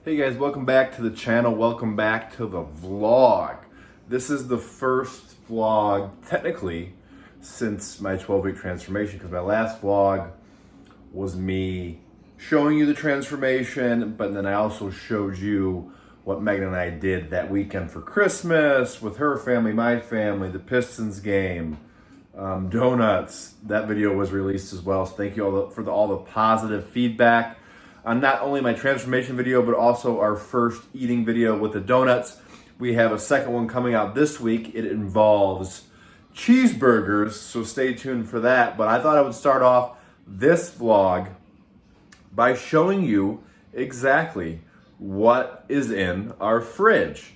Hey guys, welcome back to the channel. Welcome back to the vlog. This is the first vlog, technically, since my 12-week transformation, because my last vlog was me showing you the transformation, but then I also showed you what Megan and I did that weekend for Christmas with her family, my family, the Pistons game, donuts. That video was released as well, so thank you all for all the positive feedback on not only my transformation video, but also our first eating video with the donuts. We have a second one coming out this week. It involves cheeseburgers, so stay tuned for that. But I thought I would start off this vlog by showing you exactly what is in our fridge.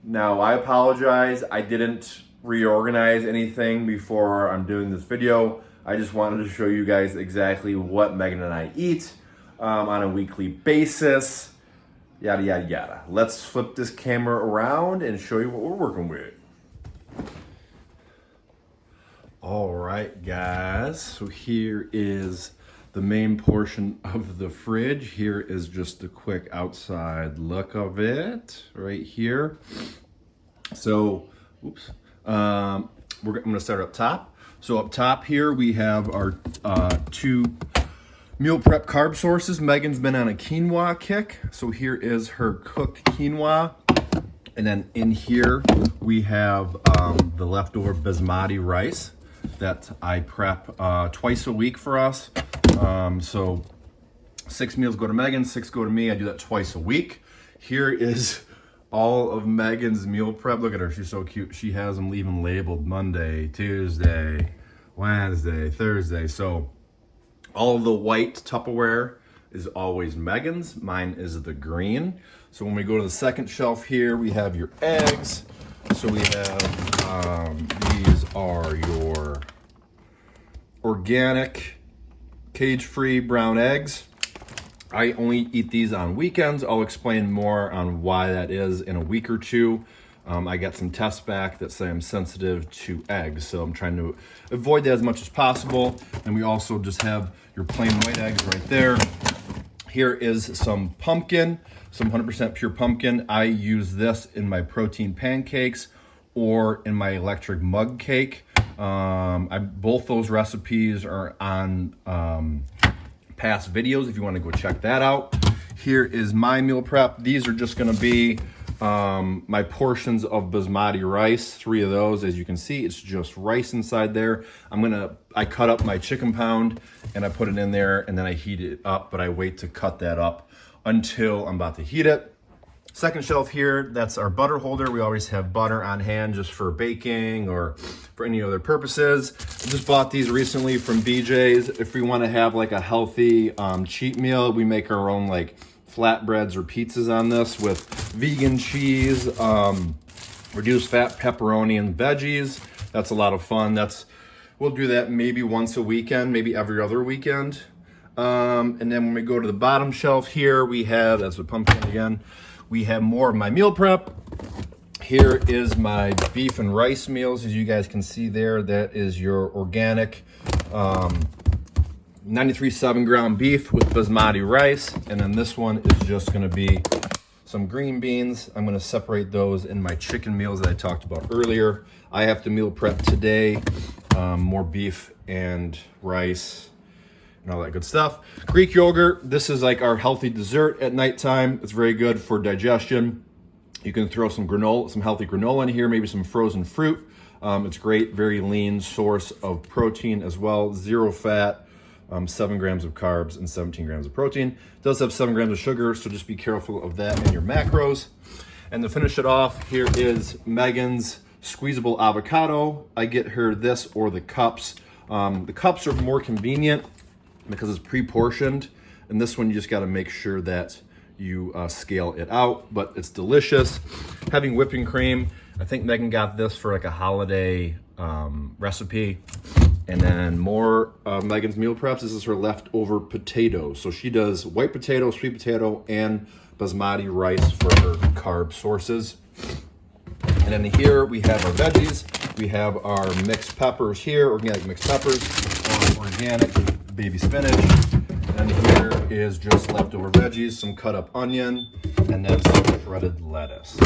Now, I apologize. I didn't reorganize anything before I'm doing this video. I just wanted to show you guys exactly what Megan and I eat on a weekly basis, yada, yada, yada. Let's flip this camera around and show you what we're working with. All right, guys, so here is the main portion of the fridge. Here is just a quick outside look of it right here. So, I'm gonna start up top. So up top here, we have our two meal prep carb sources. Megan's been on a quinoa kick, so here is her cooked quinoa. And then in here, we have the leftover basmati rice that I prep twice a week for us. So 6 meals go to Megan, 6 go to me. I do that twice a week. Here is all of Megan's meal prep. Look at her, she's so cute. She has them even labeled Monday, Tuesday, Wednesday, Thursday. So all of the white Tupperware is always Megan's. Mine is the green. So when we go to the second shelf here, we have your eggs. So we have, these are your organic, cage-free brown eggs. I only eat these on weekends. I'll explain more on why that is in a week or two. I got some tests back that say I'm sensitive to eggs, so I'm trying to avoid that as much as possible. And we also just have your plain white eggs right there. Here is some pumpkin, some 100% pure pumpkin. I use this in my protein pancakes or in my electric mug cake. Both those recipes are on past videos if you want to go check that out. Here is my meal prep. These are just going to be my portions of basmati rice, 3 of those. As you can see, it's just rice inside there. I cut up my chicken pound and I put it in there and then I heat it up, but I wait to cut that up until I'm about to heat it. Second shelf here, that's our butter holder. We always have butter on hand just for baking or for any other purposes. I just bought these recently from BJ's. If we want to have like a healthy cheat meal, we make our own like flatbreads or pizzas on this with vegan cheese, reduced fat pepperoni and veggies. That's a lot of fun. We'll do that maybe once a weekend, maybe every other weekend. And then when we go to the bottom shelf here, we have, that's with pumpkin again, we have more of my meal prep. Here is my beef and rice meals. As you guys can see there, that is your organic 93 7-ground beef with basmati rice. And then this one is just gonna be some green beans. I'm gonna separate those in my chicken meals that I talked about earlier. I have to meal prep today, more beef and rice and all that good stuff. Greek yogurt, this is like our healthy dessert at nighttime. It's very good for digestion. You can throw some granola, some healthy granola in here, maybe some frozen fruit. It's great, very lean source of protein as well, 0 fat. 7 grams of carbs and 17 grams of protein. It does have 7 grams of sugar, so just be careful of that in your macros. And to finish it off, here is Megan's squeezable avocado. I get her this or the cups. The cups are more convenient because it's pre-portioned, and this one you just gotta make sure that you scale it out, but it's delicious. Having whipping cream, I think Megan got this for like a holiday recipe. And then more Megan's meal preps. This is her leftover potatoes. So she does white potato, sweet potato, and basmati rice for her carb sources. And then here we have our veggies. We have our mixed peppers here, organic mixed peppers, organic baby spinach. And here is just leftover veggies, some cut up onion, and then some shredded lettuce.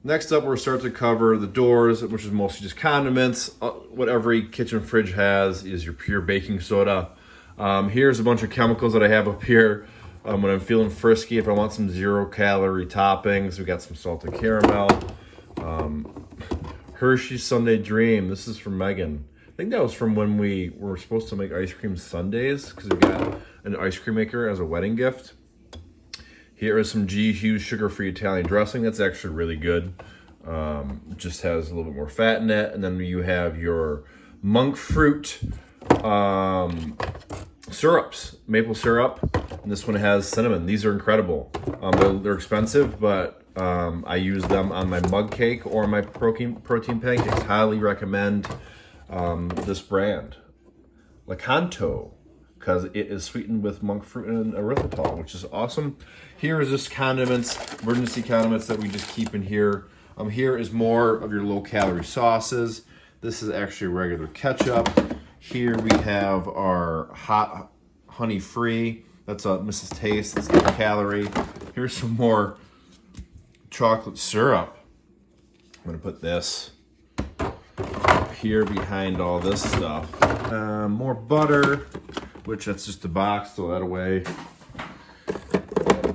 Next up, we're starting to cover the doors, which is mostly just condiments. What every kitchen fridge has is your pure baking soda. Here's a bunch of chemicals that I have up here when I'm feeling frisky. If I want some 0-calorie toppings, we got some salted caramel. Hershey's Sunday Dream. This is from Megan. I think that was from when we were supposed to make ice cream sundaes because we got an ice cream maker as a wedding gift. Here is some G. Hughes sugar-free Italian dressing. That's actually really good. It just has a little bit more fat in it. And then you have your monk fruit syrups, maple syrup. And this one has cinnamon. These are incredible. They're expensive, but I use them on my mug cake or my protein pancakes. Highly recommend this brand, Lakanto, because it is sweetened with monk fruit and erythritol, which is awesome. Here is just condiments, emergency condiments that we just keep in here. Here is more of your low-calorie sauces. This is actually regular ketchup. Here we have our hot honey-free. That's a Mrs. Taste. It's low-calorie. Here's some more chocolate syrup. I'm gonna put this here behind all this stuff. More butter, which that's just a box, throw that away.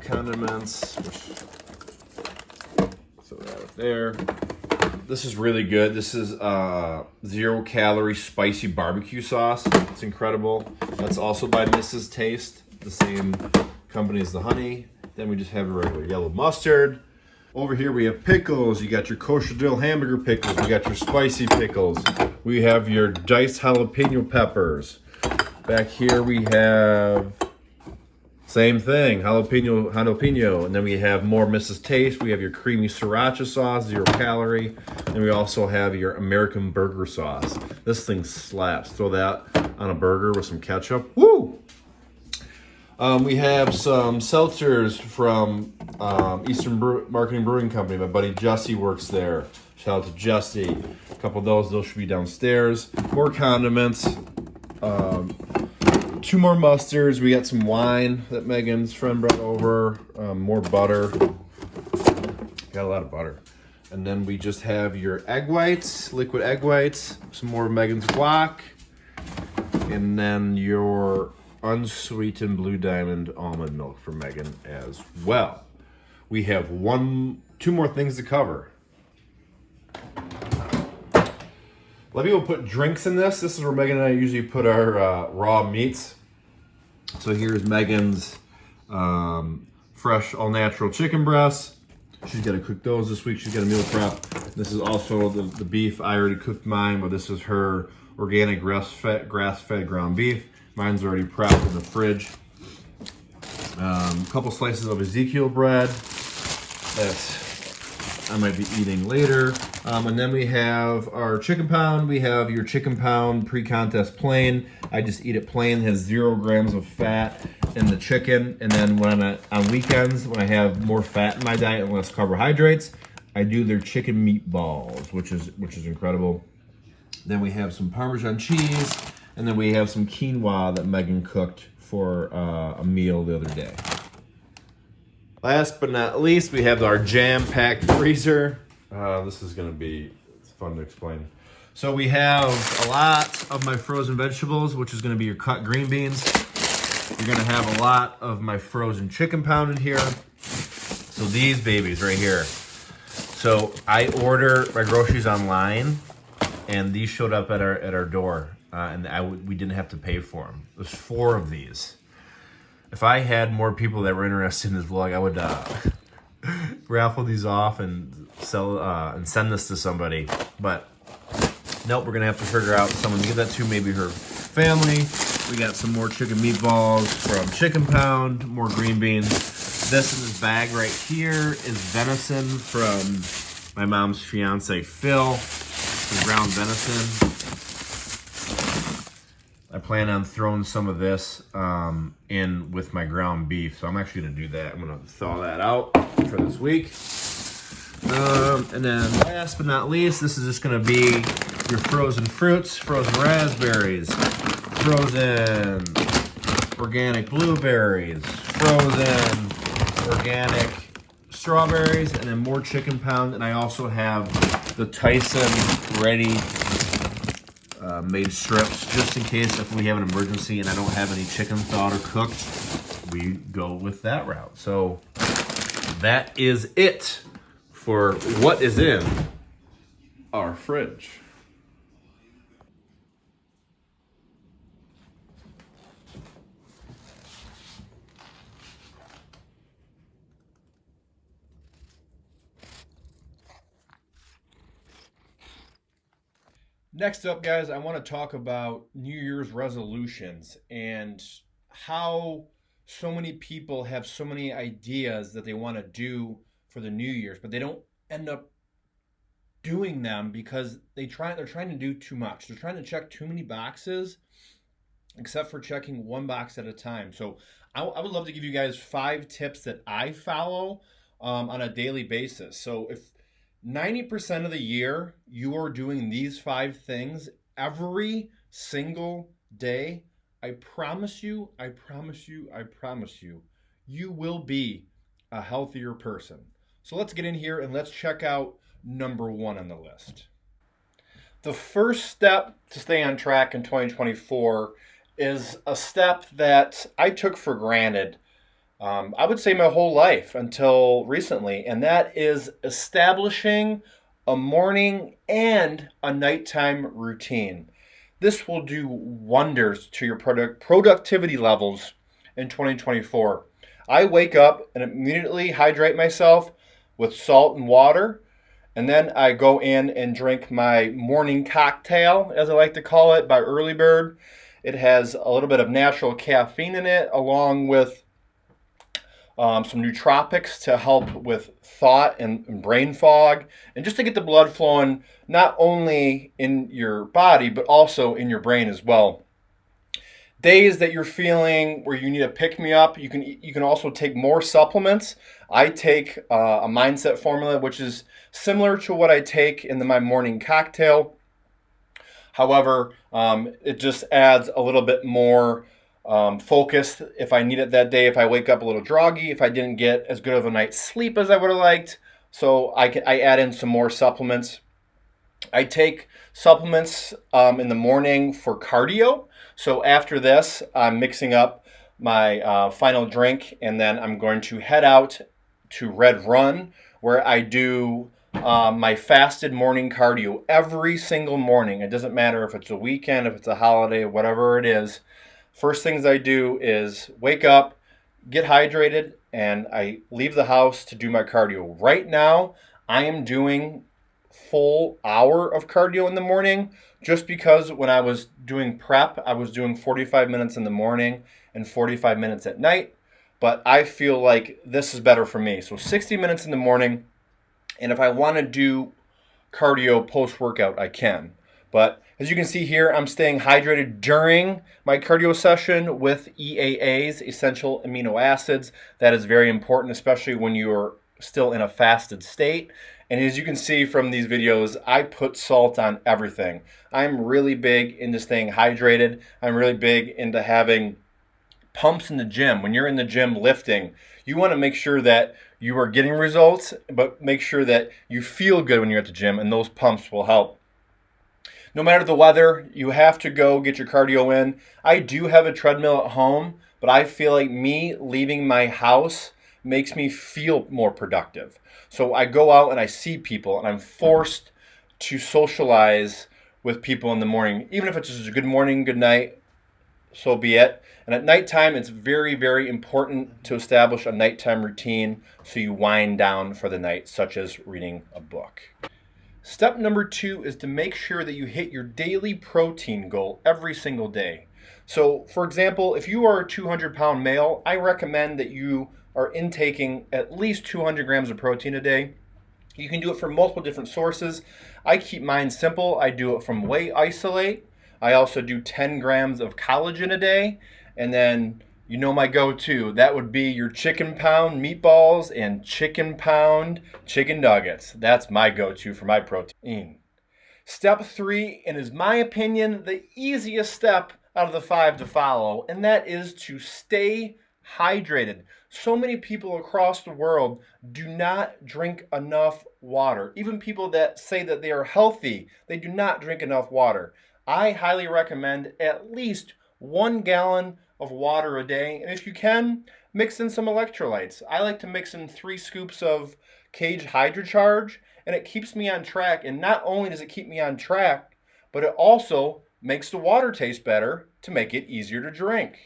Condiments, throw that up there. This is really good. This is 0-calorie spicy barbecue sauce. It's incredible. That's also by Mrs. Taste, the same company as the honey. Then we just have a regular yellow mustard. Over here we have pickles. You got your kosher dill hamburger pickles. We got your spicy pickles. We have your diced jalapeno peppers. Back here we have same thing, jalapeno, and then we have more Mrs. Taste. We have your creamy sriracha sauce, 0-calorie, and we also have your American burger sauce. This thing slaps. Throw that on a burger with some ketchup. Woo! We have some seltzers from Eastern Marketing Brewing Company. My buddy Jesse works there. Shout out to Jesse. A couple of those should be downstairs. More condiments. 2 more mustards. We got some wine that Megan's friend brought over. More butter. Got a lot of butter. And then we just have your egg whites, liquid egg whites. Some more Megan's guac. And then your unsweetened Blue Diamond almond milk for Megan as well. We have 2 more things to cover. A lot of people put drinks in this. This is where Megan and I usually put our raw meats. So here's Megan's fresh, all-natural chicken breasts. She's got to cook those this week. She's got a meal prep. This is also the beef. I already cooked mine, but this is her organic grass-fed ground beef. Mine's already prepped in the fridge. A couple slices of Ezekiel bread that I might be eating later. And then we have our chicken pound. We have your chicken pound pre-contest plain. I just eat it plain. It has 0 grams of fat in the chicken. And then when I'm on weekends, when I have more fat in my diet and less carbohydrates, I do their chicken meatballs, which is incredible. Then we have some Parmesan cheese, and then we have some quinoa that Megan cooked for a meal the other day. Last but not least, we have our jam-packed freezer. This is going to be fun to explain. So we have a lot of my frozen vegetables, which is going to be your cut green beans. You're going to have a lot of my frozen chicken pound in here. So these babies right here. So I order my groceries online, and these showed up at our door, and we didn't have to pay for them. There's 4 of these. If I had more people that were interested in this vlog, I would raffle these off and sell and send this to somebody. But nope, we're gonna have to figure out someone to give that to, maybe her family. We got some more chicken meatballs from Chicken Pound, more green beans. This in this bag right here is venison from my mom's fiance, Phil. Some ground venison. I plan on throwing some of this in with my ground beef, so I'm actually gonna do that. I'm gonna thaw that out for this week. And then last but not least, this is just gonna be your frozen fruits, frozen raspberries, frozen organic blueberries, frozen organic strawberries, and then more chicken pound. And I also have the Tyson ready made strips, just in case if we have an emergency and I don't have any chicken thawed or cooked, we go with that route. So that is it for what is in our fridge. Next up, guys, I want to talk about New Year's resolutions and how so many people have so many ideas that they want to do for the New Year's, but they don't end up doing them because they're trying to do too much. They're trying to check too many boxes, except for checking one box at a time. So I would love to give you guys 5 tips that I follow on a daily basis. So if 90% of the year you are doing these 5 things every single day, I promise you, you will be a healthier person. So let's get in here and let's check out number 1 on the list. The first step to stay on track in 2024 is a step that I took for granted, I would say my whole life until recently, and that is establishing a morning and a nighttime routine. This will do wonders to your productivity levels in 2024. I wake up and immediately hydrate myself with salt and water, and then I go in and drink my morning cocktail, as I like to call it, by Early Bird. It has a little bit of natural caffeine in it, along with some nootropics to help with thought and brain fog, and just to get the blood flowing not only in your body but also in your brain as well. Days that you're feeling where you need a pick-me-up, you can also take more supplements. I take a mindset formula, which is similar to what I take in my morning cocktail. However, it just adds a little bit more focused if I need it that day, if I wake up a little groggy, if I didn't get as good of a night's sleep as I would have liked. So I add in some more supplements. I take supplements in the morning for cardio. So after this, I'm mixing up my final drink, and then I'm going to head out to Red Run, where I do my fasted morning cardio every single morning. It doesn't matter if it's a weekend, if it's a holiday, whatever it is. First things I do is wake up, get hydrated, and I leave the house to do my cardio. Right now, I am doing full hour of cardio in the morning, just because when I was doing prep, I was doing 45 minutes in the morning and 45 minutes at night. But I feel like this is better for me. So 60 minutes in the morning, and if I want to do cardio post-workout, I can. But as you can see here, I'm staying hydrated during my cardio session with EAAs, essential amino acids. That is very important, especially when you're still in a fasted state. And as you can see from these videos, I put salt on everything. I'm really big into staying hydrated. I'm really big into having pumps in the gym. When you're in the gym lifting, you want to make sure that you are getting results, but make sure that you feel good when you're at the gym, and those pumps will help. No matter the weather, you have to go get your cardio in. I do have a treadmill at home, but I feel like me leaving my house makes me feel more productive. So I go out and I see people, and I'm forced to socialize with people in the morning. Even if it's just a good morning, good night, so be it. And at nighttime, it's very, very important to establish a nighttime routine so you wind down for the night, such as reading a book. Step number 2 is to make sure that you hit your daily protein goal every single day. So, for example, if you are a 200-pound male, I recommend that you are intaking at least 200 grams of protein a day. You can do it from multiple different sources. I keep mine simple. I do it from whey isolate. I also do 10 grams of collagen a day. And then, you know, my go-to, that would be your chicken pound meatballs and chicken pound chicken nuggets. That's my go-to for my protein. Step 3, and is my opinion the easiest step out of the 5 to follow, and that is to stay hydrated. So many people across the world do not drink enough water. Even people that say that they are healthy, they do not drink enough water. I highly recommend at least 1 gallon of water a day, and if you can, mix in some electrolytes. I like to mix in 3 scoops of Cage HydroCharge, and it keeps me on track. And not only does it keep me on track, but it also makes the water taste better to make it easier to drink.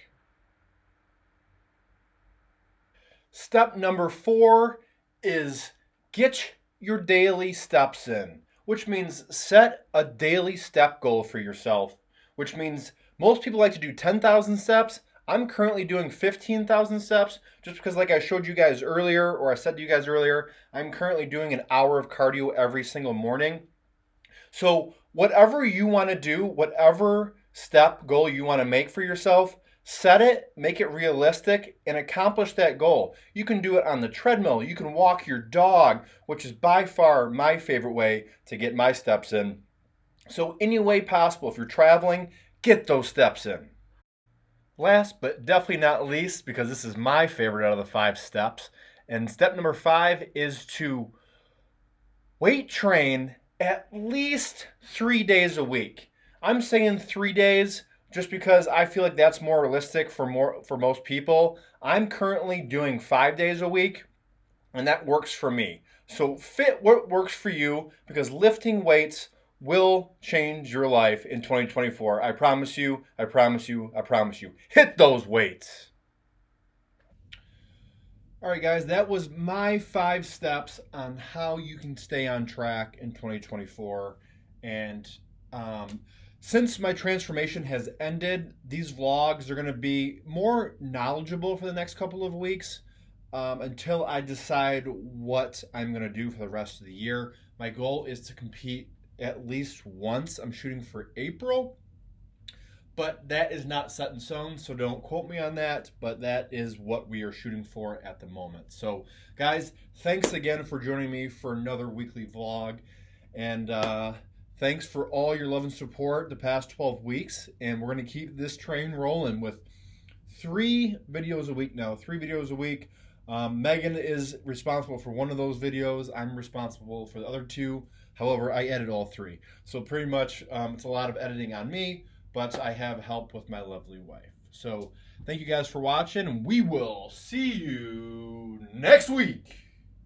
Step number 4 is get your daily steps in, which means set a daily step goal for yourself, which means most people like to do 10,000 steps. I'm currently doing 15,000 steps just because, like I showed you guys earlier, or I said to you guys earlier, I'm currently doing an hour of cardio every single morning. So whatever you want to do, whatever step goal you want to make for yourself, set it, make it realistic, and accomplish that goal. You can do it on the treadmill. You can walk your dog, which is by far my favorite way to get my steps in. So any way possible, if you're traveling, get those steps in. Last but definitely not least, because this is my favorite out of the 5 steps, and step number 5 is to weight train at least 3 days a week. I'm saying 3 days just because I feel like that's more realistic for most people. I'm currently doing 5 days a week, and that works for me. So fit what works for you, because lifting weights will change your life in 2024. I promise you, I promise you, I promise you. Hit those weights. All right, guys, that was my 5 steps on how you can stay on track in 2024. And since my transformation has ended, these vlogs are going to be more knowledgeable for the next couple of weeks until I decide what I'm going to do for the rest of the year. My goal is to compete at least once. I'm shooting for April, but that is not set in stone, so don't quote me on that, but that is what we are shooting for at the moment. So guys, thanks again for joining me for another weekly vlog, and thanks for all your love and support the past 12 weeks, and we're going to keep this train rolling with 3 videos a week now. 3 videos a week. Megan is responsible for one of those videos. I'm responsible for the other 2. However, I edit all 3. So pretty much it's a lot of editing on me, but I have help with my lovely wife. So thank you guys for watching, and we will see you next week.